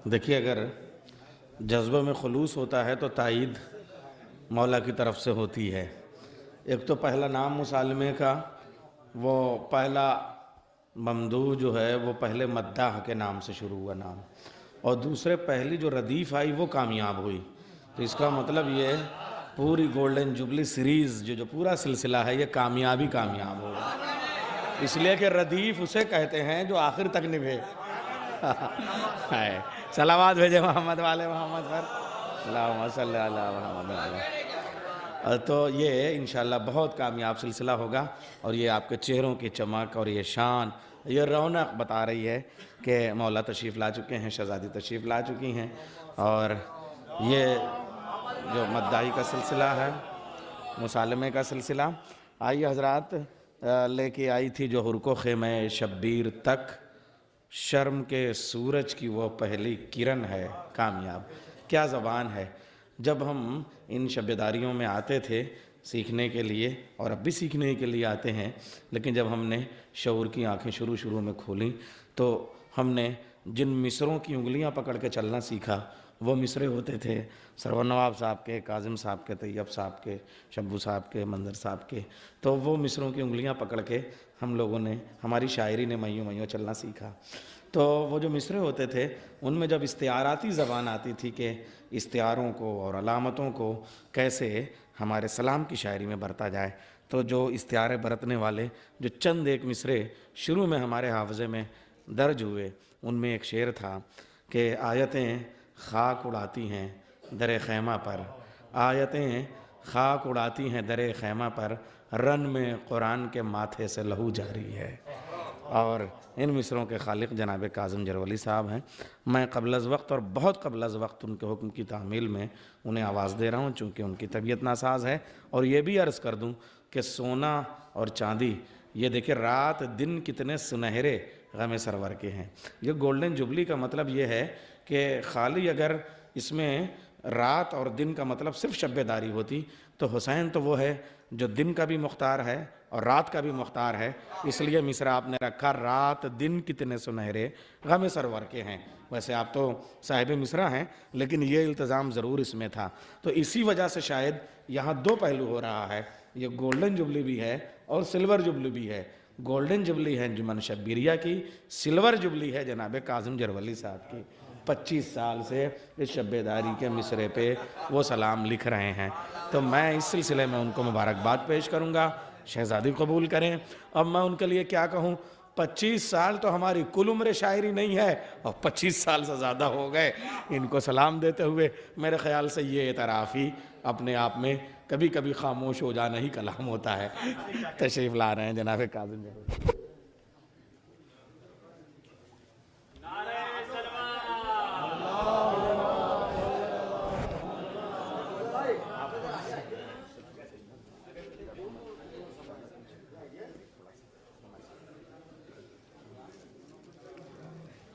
देखिए, अगर जज्बे में खुलूस होता है तो ताईद मौला की तरफ से होती है। एक तो पहला नाम मुसालमे का, वो पहला ममदूह जो है वो पहले मद्दाह के नाम से शुरू हुआ नाम, और दूसरे पहली जो रदीफ़ आई वो कामयाब हुई। तो इसका मतलब ये पूरी गोल्डन जुबली सीरीज़ जो पूरा सिलसिला है ये कामयाब होगा, इसलिए कि रदीफ़ उसे कहते हैं जो आखिर तक निभे। है, सलावात भेजे मोहम्मद वाले मोहम्मद पर, अल्लाहुम्मा सल्ली अला मोहम्मद। तो ये इंशाअल्लाह बहुत कामयाब सिलसिला होगा, और ये आपके चेहरों की चमक और ये शान, ये रौनक बता रही है कि मौला तशरीफ़ ला चुके हैं, शहज़ादी तशरीफ़ ला चुकी हैं। और ये जो मद्दाई का सिलसिला है, मुसालमे का सिलसिला, आइए हज़रात लेके आई थी जो हुर्को ख़ेमे शब्बीर तक, शर्म के सूरज की वो पहली किरण है कामयाब। क्या ज़बान है। जब हम इन शब्बेदारियों में आते थे सीखने के लिए, और अब भी सीखने के लिए आते हैं, लेकिन जब हमने शऊर की आंखें शुरू में खोलीं तो हमने जिन मिसरों की उंगलियां पकड़ के चलना सीखा वो मिसरे होते थे सरवर नवाब साहब के, काजिम साहब के, तैयब साहब के, शब्बू साहब के, मंजर साहब के। तो वो मिसरों की उंगलियां पकड़ के हम लोगों ने, हमारी शायरी ने मइयों चलना सीखा। तो वो जो मिसरे होते थे उनमें जब इस्तिआराती ज़बान आती थी कि इस्तिआरों को और अलामतों को कैसे हमारे सलाम की शायरी में बरता जाए, तो जो इस्तिआरे बरतने वाले जो चंद एक मिसरे शुरू में हमारे हाफ़ज़े में दर्ज हुए, उनमें एक शेर था कि आयतें खाक उड़ाती हैं दरे खैमा पर, आयतें खाक उड़ाती हैं दरे खैमा पर, रन में कुरान के माथे से लहू जारी है। और इन मिसरों के खालिक जनाब काज़िम जरवली साहब हैं। मैं क़ब्ल अज़ वक्त और बहुत क़ब्ल अज़ वक्त उनके हुक्म की तामील में उन्हें आवाज़ दे रहा हूँ, चूँकि उनकी तबीयत नासाज है। और ये भी अर्ज़ कर दूँ कि सोना और चांदी, ये देखिए रात दिन कितने सुनहरे गम सरवर के हैं। ये गोल्डन जुबली का मतलब ये है कि खाली अगर इसमें रात और दिन का मतलब सिर्फ शब्बेदारी होती तो हुसैन तो वो है जो दिन का भी मुख्तार है और रात का भी मुख्तार है, इसलिए मिसरा आपने रखा रात दिन कितने सुनहरे गम सरवर के हैं। वैसे आप तो साहिब मिसरा हैं, लेकिन ये इल्तज़ाम ज़रूर इसमें था। तो इसी वजह से शायद यहाँ दो पहलू हो रहा है, ये गोल्डन जुबली भी है और सिल्वर जुबली भी है। गोल्डन जुबली है जुम्मन शब्बीरिया की, सिल्वर जुबली है जनाब काज़िम जरवली साहब की। 25 साल से इस शब्बेदारी के मिसरे पे वो सलाम लिख रहे हैं, तो मैं इस सिलसिले में उनको मुबारकबाद पेश करूँगा। शहज़ादी कबूल करें। अब मैं उनके लिए क्या कहूँ, 25 साल तो हमारी कुल उम्र शायरी नहीं है, और 25 साल से ज़्यादा हो गए इनको सलाम देते हुए। मेरे ख़्याल से ये एतराफ़ ही अपने आप में कभी कभी खामोश हो जाना ही कलाम होता है। तशरीफ़ ला रहे हैं जनाब काज़िम जरवली।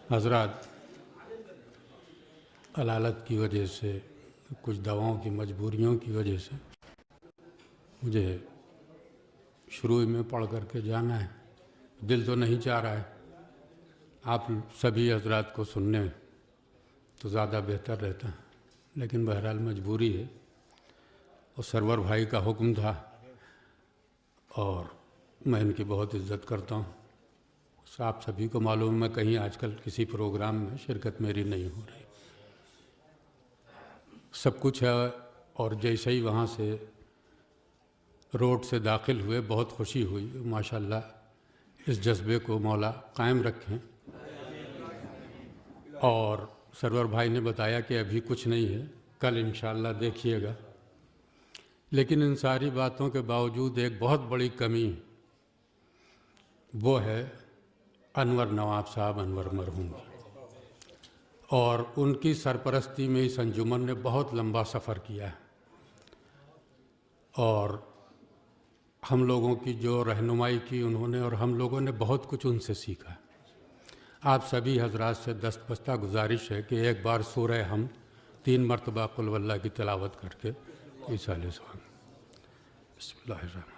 हज़रात, अलालत की वजह से, कुछ दवाओं की मजबूरियों की वजह से मुझे शुरू में पढ़ करके जाना है। दिल तो नहीं चाह रहा है, आप सभी हज़रात को सुनने तो ज़्यादा बेहतर रहता है, लेकिन बहरहाल मजबूरी है। और सरवर भाई का हुक्म था और मैं इनकी बहुत इज़्ज़त करता हूँ। आप सभी को मालूम है मैं कहीं आजकल किसी प्रोग्राम में शिरकत मेरी नहीं हो रही, सब कुछ है। और जैसे ही वहाँ से रोड से दाखिल हुए बहुत खुशी हुई। माशाल्लाह इस जज्बे को मौला कायम रखें। और सरवर भाई ने बताया कि अभी कुछ नहीं है, कल इंशाअल्लाह देखिएगा। लेकिन इन सारी बातों के बावजूद एक बहुत बड़ी कमी, वो है अनवर नवाब साहब, अनवर मरहूम। और उनकी सरपरस्ती में इस अंजुमन ने बहुत लंबा सफ़र किया है और हम लोगों की जो रहनुमाई की उन्होंने, और हम लोगों ने बहुत कुछ उनसे सीखा। आप सभी हजरात से दस्तबस्ता गुजारिश है कि एक बार सूरह हम 3 मरतबा कुल वल्लाह की तिलावत करके ईसाले बिस्मिल्लाहिर्रहमानिर्रहीम।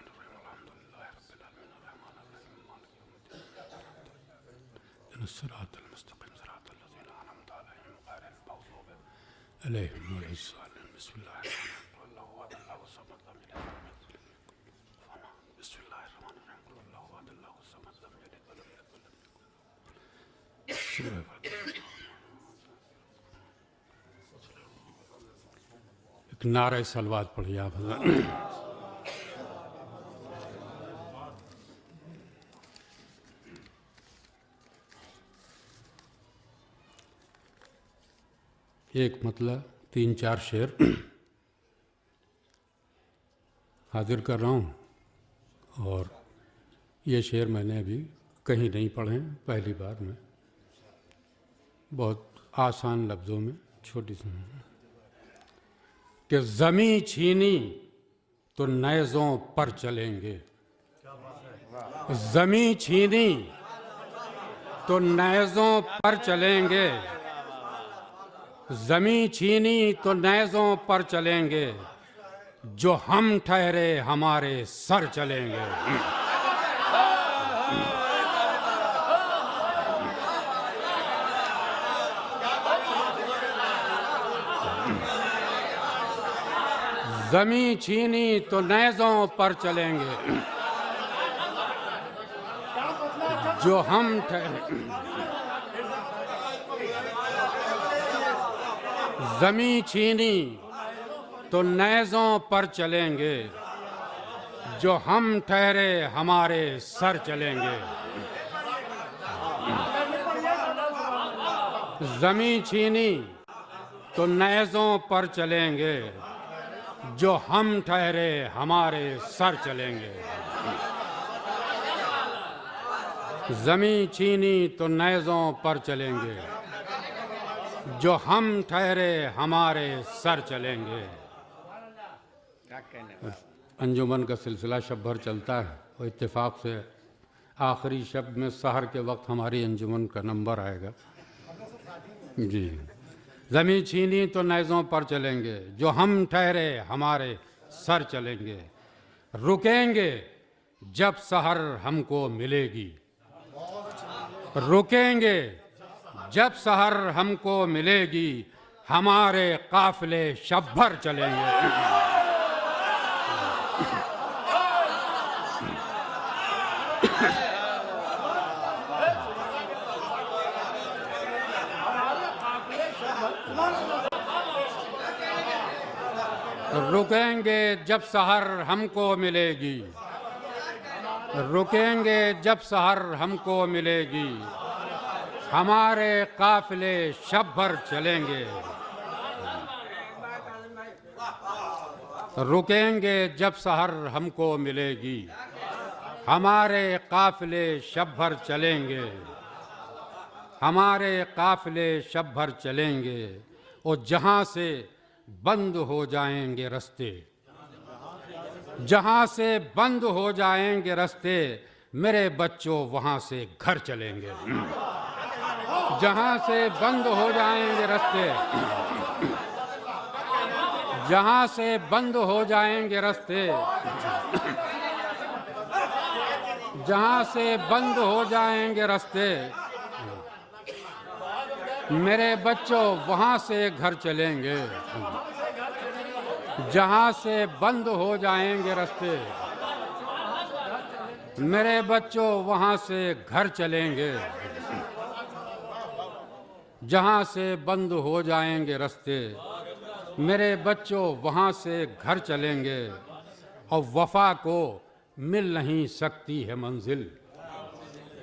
इहदिनस्सिरातल मुस्तक़ीम सिरातल लज़ीना अनअमता अलैहिम गैरिल मग़ज़ूबि अलैहिम वलद्दाल्लीन एक नारे सलवात पढ़िए आप हज़रत। एक मतलब 3-4 शेर हाजिर कर रहा हूँ और ये शेर मैंने अभी कहीं नहीं पढ़े, पहली बार में, बहुत आसान लफ्ज़ों में छोटी सी कि ज़मीं छीनी तो नेज़ों पर चलेंगे, ज़मीं छीनी तो नेज़ों पर चलेंगे, ज़मीं छीनी तो नेज़ों पर चलेंगे, जो हम ठहरे हमारे सर चलेंगे। ज़मीं छीनी तो नेज़ों पर चलेंगे, जो हम ठहरे। ज़मीं छीनी तो नेज़ों पर चलेंगे, जो हम ठहरे हमारे सर चलेंगे। ज़मीं छीनी तो नेज़ों पर चलेंगे, जो हम ठहरे हमारे सर चलेंगे। ज़मीं छीनी तो नेज़ों पर चलेंगे, जो हम ठहरे हमारे सर चलेंगे। अंजुमन का सिलसिला शब भर चलता है और इत्तेफाक से आखिरी शब में सहर के वक्त हमारी अंजुमन का नंबर आएगा जी। ज़मीं छीनी तो नेज़ों पर चलेंगे, जो हम ठहरे हमारे सर चलेंगे। रुकेंगे जब सहर हमको मिलेगी, रुकेंगे जब सहर हमको मिलेगी, हमारे काफिले शब भर चलेंगे। रुकेंगे जब सहर हमको मिलेगी, रुकेंगे जब सहर हमको मिलेगी, हमारे काफिले शब भर चलेंगे। रुकेंगे जब सहर हमको मिलेगी, हमारे काफिले शब भर चलेंगे, हमारे काफिले शब भर चलेंगे। और जहाँ से बंद हो जाएंगे रास्ते, जहाँ से बंद हो जाएंगे रास्ते, मेरे बच्चों वहाँ से घर चलेंगे। जहाँ से बंद हो जाएंगे रास्ते, जहाँ से बंद हो जाएंगे रास्ते, जहाँ से बंद हो जाएंगे रास्ते, मेरे बच्चों वहाँ से घर चलेंगे। जहाँ से बंद हो जाएंगे रास्ते, मेरे बच्चों वहाँ से घर चलेंगे। जहाँ से बंद हो जाएंगे रास्ते, मेरे बच्चों वहाँ से घर चलेंगे। और वफा को मिल नहीं सकती है मंजिल,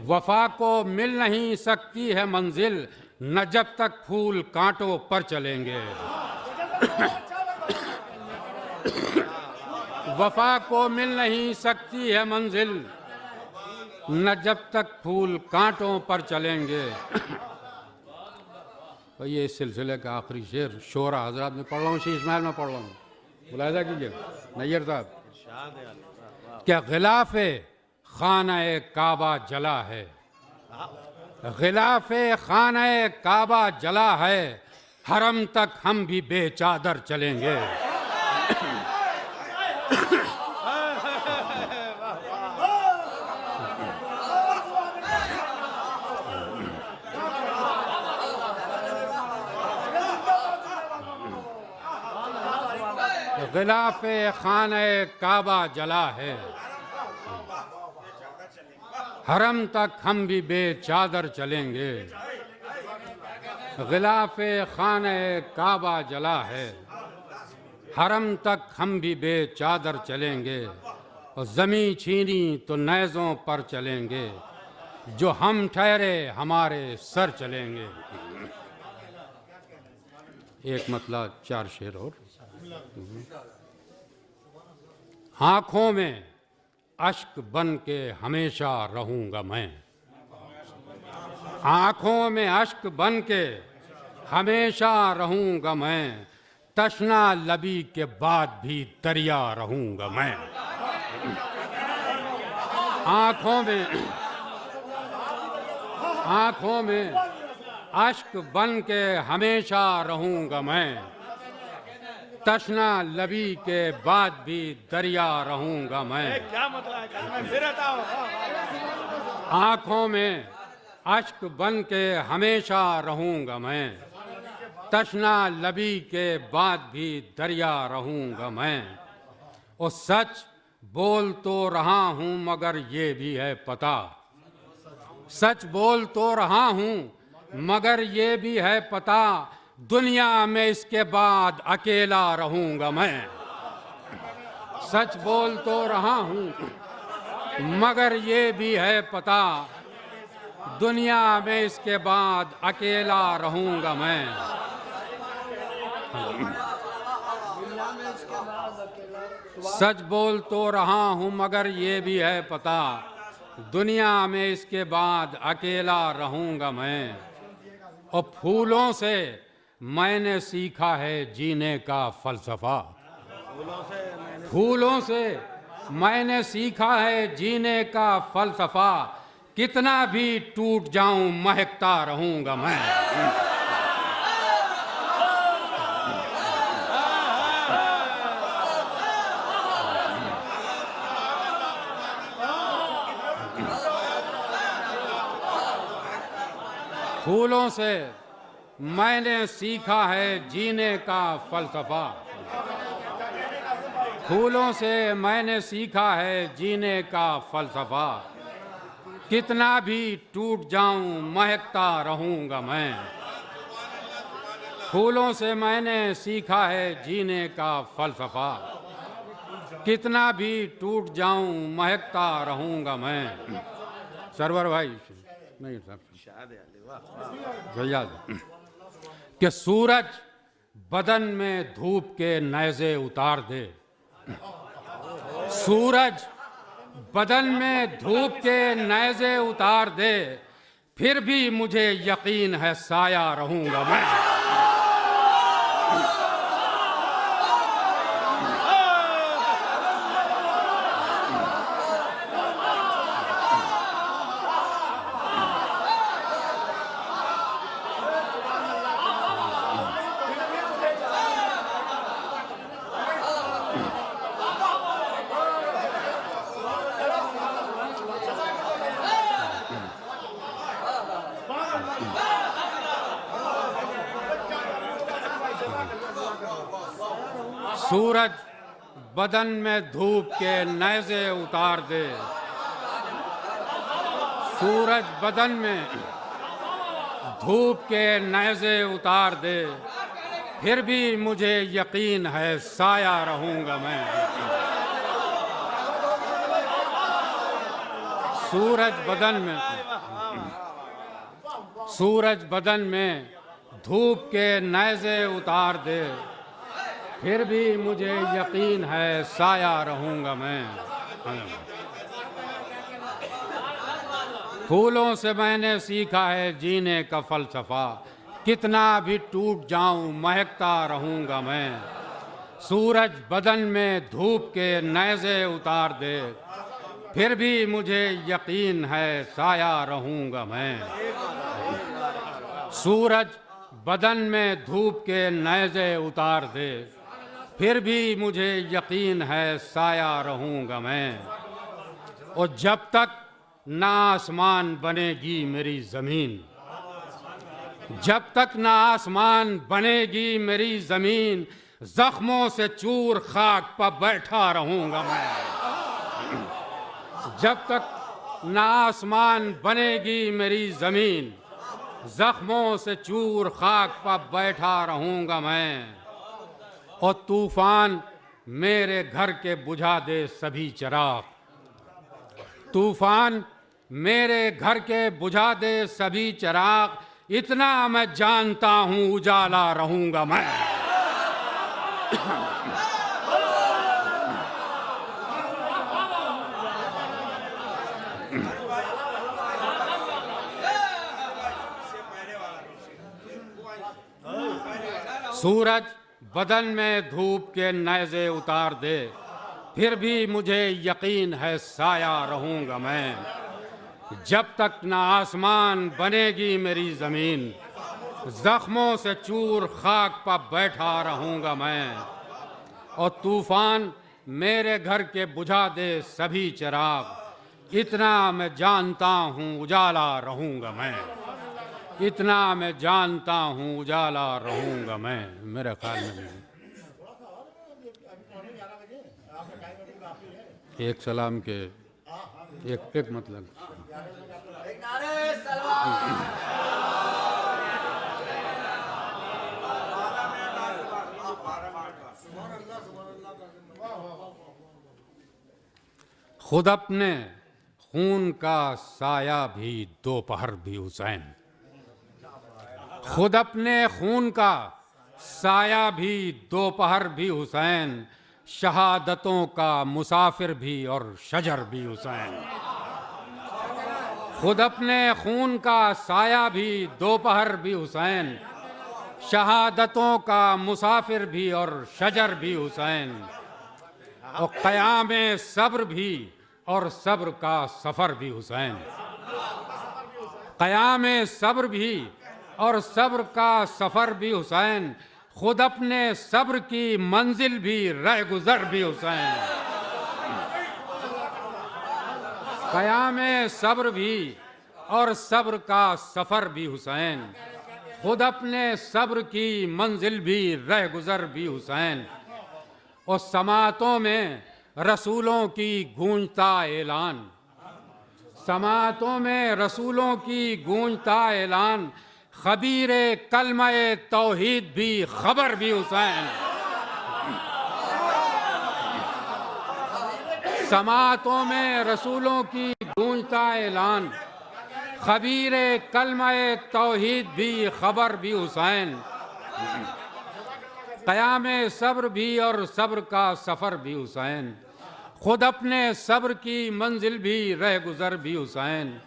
वफा को मिल नहीं सकती है मंजिल, न जब तक फूल कांटों पर चलेंगे। वफा को मिल नहीं सकती है मंजिल, न जब तक फूल कांटों पर चलेंगे। तो ये इस सिलसिले का आखिरी शेर शोरा हजरात में पढ़ रहा हूँ, शीश महल में पढ़ रहा हूँ, मुलाहिजा कीजिए नैयर साहब। क्या गिलाफ़े खाना-ए काबा जला है, गिलाफ़े खाना-ए काबा जला है, हरम तक हम भी बेचादर चलेंगे। गिलाफे खाने काबा जला है, हरम तक हम भी बेचादर चलेंगे। गिलाफे खाने काबा जला है, हरम तक हम भी बेचादर चलेंगे। और ज़मीं छीनी तो नेज़ों पर चलेंगे, जो हम ठहरे हमारे सर चलेंगे। एक मतलब 4 शेर और। आँखों में अश्क बन के हमेशा रहूँगा मैं, आँखों में अश्क बन के हमेशा रहूँगा मैं। तशना लबी के बाद भी दरिया रहूँगा मैं। आँखों में अश्क बन के हमेशा रहूँगा मैं। तशना लबी के बाद भी दरिया रहूँगा मैं। क्या मतलब है? फिर बताओ। आँखों में अश्क बन के हमेशा रहूँगा मैं। तशना लबी के बाद भी दरिया रहूँगा मैं। और सच बोल तो रहा हूँ मगर ये भी है पता, सच बोल तो रहा हूँ मगर ये भी है पता, दुनिया में इसके बाद अकेला रहूँगा मैं। सच बोल तो रहा हूँ मगर ये भी है पता, दुनिया में इसके बाद अकेला रहूँगा मैं। सच बोल तो रहा हूँ मगर ये भी है पता, दुनिया में इसके बाद अकेला रहूँगा मैं। और फूलों से मैंने सीखा है जीने का फलसफा, फूलों से मैंने सीखा है जीने का फलसफा, कितना भी टूट जाऊं महकता रहूँगा मैं। फूलों से मैंने सीखा है जीने का फलसफा, फूलों से मैंने सीखा है जीने का फलसफा, कितना भी टूट जाऊं महकता रहूँगा मैं। फूलों से मैंने सीखा है जीने का फलसफा, कितना भी टूट जाऊं महकता रहूँगा मैं। सरवर भाई नहीं सर याद कि सूरज बदन में धूप के नेज़े उतार दे, सूरज बदन में धूप के नेज़े उतार दे, फिर भी मुझे यकीन है साया रहूँगा मैं। सूरज बदन में धूप के नेज़े उतार दे, सूरज बदन में धूप के नेज़े उतार दे, फिर भी मुझे यकीन है साया रहूँगा मैं। सूरज बदन में धूप के नेज़े उतार दे, फिर भी मुझे यकीन है साया रहूँगा मैं। फूलों से मैंने सीखा है जीने का फलसफा, कितना भी टूट जाऊं महकता रहूँगा मैं। सूरज बदन में धूप के नेज़े उतार दे, फिर भी मुझे यकीन है साया रहूँगा मैं। सूरज बदन में धूप के नेज़े उतार दे, फिर भी मुझे यकीन है साया रहूँगा मैं। और जब तक ना आसमान बनेगी मेरी ज़मीन, जब तक ना आसमान बनेगी मेरी ज़मीन, जख्मों से चूर खाक पर बैठा रहूंगा मैं। जब तक ना आसमान बनेगी मेरी जमीन, जख्मों से चूर खाक पर बैठा रहूंगा मैं। और तूफान मेरे घर के बुझा दे सभी चिराग, तूफान मेरे घर के बुझा दे सभी चिराग, इतना मैं जानता हूं उजाला रहूंगा मैं। सूरज बदन में धूप के नेज़े उतार दे, फिर भी मुझे यकीन है साया रहूंगा मैं। जब तक ना आसमान बनेगी मेरी जमीन, जख्मों से चूर खाक पर बैठा रहूंगा मैं। और तूफान मेरे घर के बुझा दे सभी चिराग, इतना मैं जानता हूं उजाला रहूंगा मैं। इतना मैं जानता हूं उजाला रहूंगा मैं। मेरे ख्याल में एक सलाम के एक मतलब खुद अपने खून का साया भी दोपहर भी हुसैन, खुद अपने खून का साया भी दोपहर भी हुसैन, शहादतों का मुसाफिर भी और शजर भी हुसैन। खुद अपने खून का साया भी दोपहर भी हुसैन, शहादतों का मुसाफिर भी और शजर भी हुसैन। और क़यामे सब्र भी और सब्र का सफ़र भी हुसैन, क़यामे सब्र भी और सब्र का सफ़र भी हुसैन। खुद अपने सब्र की मंजिल भी रह गुजर भी हुसैन। क़यामे सब्र भी और सब्र का सफ़र भी हुसैन, खुद अपने सब्र की मंजिल भी रह गुजर भी हुसैन। और समातों में रसूलों की गूंजता ऐलान, समातों में रसूलों की गूंजता ऐलान, खबीरे कलमे तौहीद भी खबर भी हुसैन। समातों में रसूलों की गूंजता ऐलान, खबीरे कलमे तौहीद भी खबर भी हुसैन। क़यामे सब्र भी और सब्र का सफ़र भी हुसैन, खुद अपने सब्र की मंजिल भी रह गुजर भी हुसैन।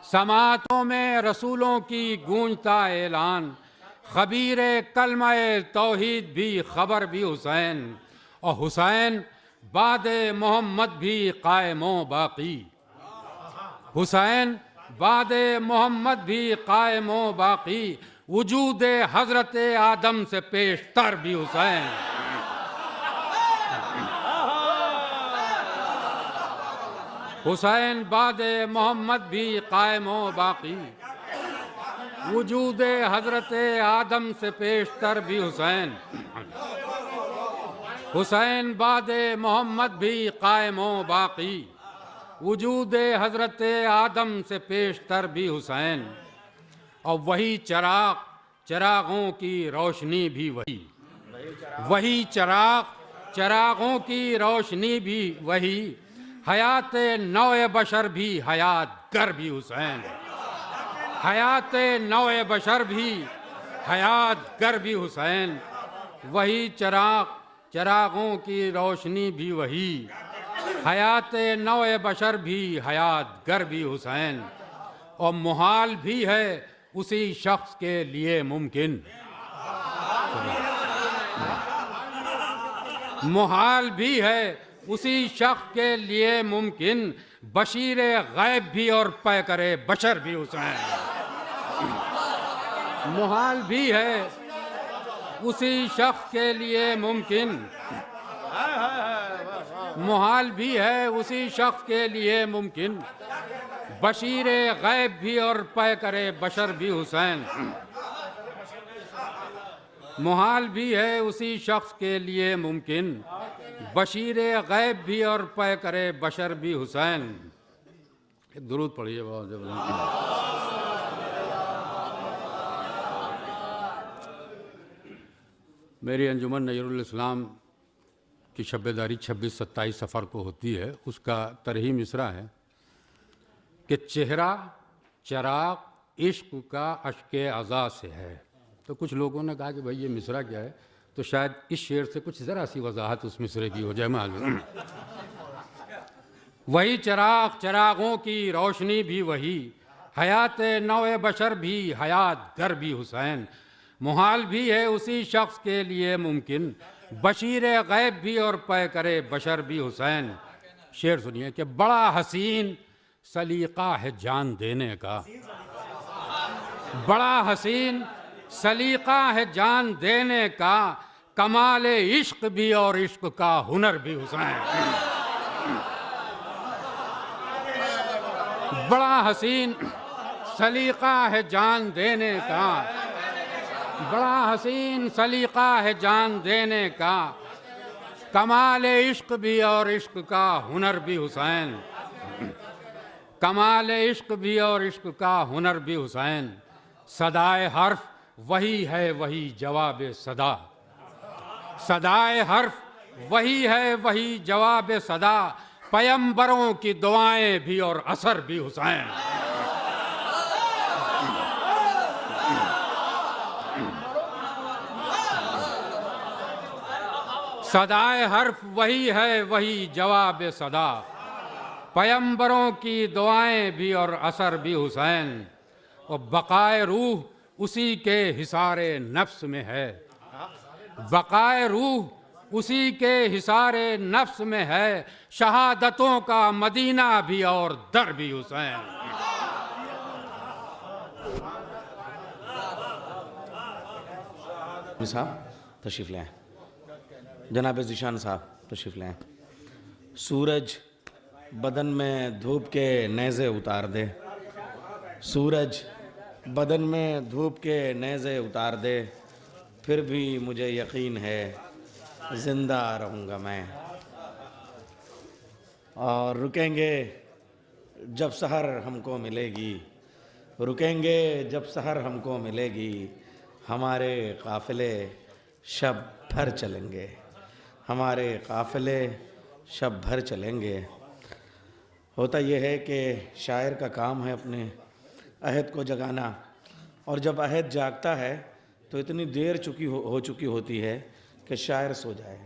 समातों में रसूलों की गूंजता ऐलान, खबीरे कलमे तौहीद भी खबर भी हुसैन। और हुसैन बादे मोहम्मद भी कायमो बाकी, हुसैन बादे मोहम्मद भी कायमो बाकी, वजूदे हजरत आदम से पेशतर भी हुसैन। हुसैन बादे मोहम्मद भी कायमो बाकी, वजूदे हजरत आदम से पेशतर भी हुसैन। हुसैन बादे मोहम्मद भी कायमो बाकी, वजूदे हजरत आदम से पेशतर भी हुसैन। और वही चिराग, चिरागों की रोशनी भी वही, वही चिराग, चिरागों की रोशनी भी वही, हयात नौए बशर भी हयात गर भी हुसैन। हयात नौए बशर भी हयात गर भी हुसैन। वही चिराग, चिरागों की रोशनी भी वही, हयात नौए बशर भी हयात गर भी हुसैन। और मुहाल भी है उसी शख्स के लिए मुमकिन, मुहाल भी है उसी शख्स के लिए मुमकिन, बशीरे गैब भी और पैकरे बशर भी हुसैन। मुहाल भी है उसी शख्स के लिए मुमकिन, मुहाल भी है उसी शख्स के लिए मुमकिन, बशीरे गैब भी और पैकरे बशर भी हुसैन। मुहाल भी है उसी शख्स के लिए मुमकिन, बशीर गैब भी और पै करे बशर भी हुसैन। एक दुरूद पढ़िए बहुत जबरदस्त। मेरी अंजुमन नज़रुल इस्लाम की शब्बेदारी 26-27 सफ़र को होती है। उसका तरही मिसरा है कि चेहरा चराग इश्क का अश्के अज़ा से है। तो कुछ लोगों ने कहा कि भाई ये मिसरा क्या है, तो शायद इस शेर से कुछ ज़रा सी वजाहत उस मिसरे की हो जाए। मालूम वही चराग चरागों की रोशनी भी वही, हयात नौ बशर भी हयात गर भी हुसैन। मुहाल भी है उसी शख्स के लिए मुमकिन, बशीर गैब भी और पै करे बशर भी हुसैन। शेर सुनिए कि बड़ा हसीन सलीका है जान देने का, बड़ा हसीन सलीका है जान देने का, कमाल इश्क भी और इश्क का हुनर भी हुसैन। बड़ा हसीन सलीका है जान देने का, बड़ा हसीन सलीका है जान देने का, कमाल इश्क भी और इश्क का हुनर भी हुसैन। कमाल इश्क भी और इश्क का हुनर भी हुसैन। सदाए हर्फ वही है वही जवाब सदा, सदाए हर्फ वही है वही जवाब सदा, पैगंबरों की दुआएं भी और असर भी हुसैन। सदाए हर्फ वही है वही जवाब सदा, पैगंबरों की दुआएं भी और असर भी हुसैन। और बकाए रूह उसी के हिसारे नफ्स में है, बकाए रूह उसी के हिसारे नफ्स में है, शहादतों का मदीना भी और दर भी हुसैन। साहब तशरीफ लाएं, जनाब ज़ीशान साहब तशरीफ लाएं। सूरज बदन में धूप के नेज़े उतार दे, सूरज बदन में धूप के नेज़े उतार दे, फिर भी मुझे यकीन है ज़िंदा रहूँगा मैं। और रुकेंगे जब सहर हमको मिलेगी, रुकेंगे जब सहर हमको मिलेगी, हमारे काफ़िले शब भर चलेंगे, हमारे काफ़िले शब भर चलेंगे। होता यह है कि शायर का काम है अपने अहद को जगाना, और जब अहद जागता है तो इतनी देर हो चुकी होती है कि शायर सो जाए।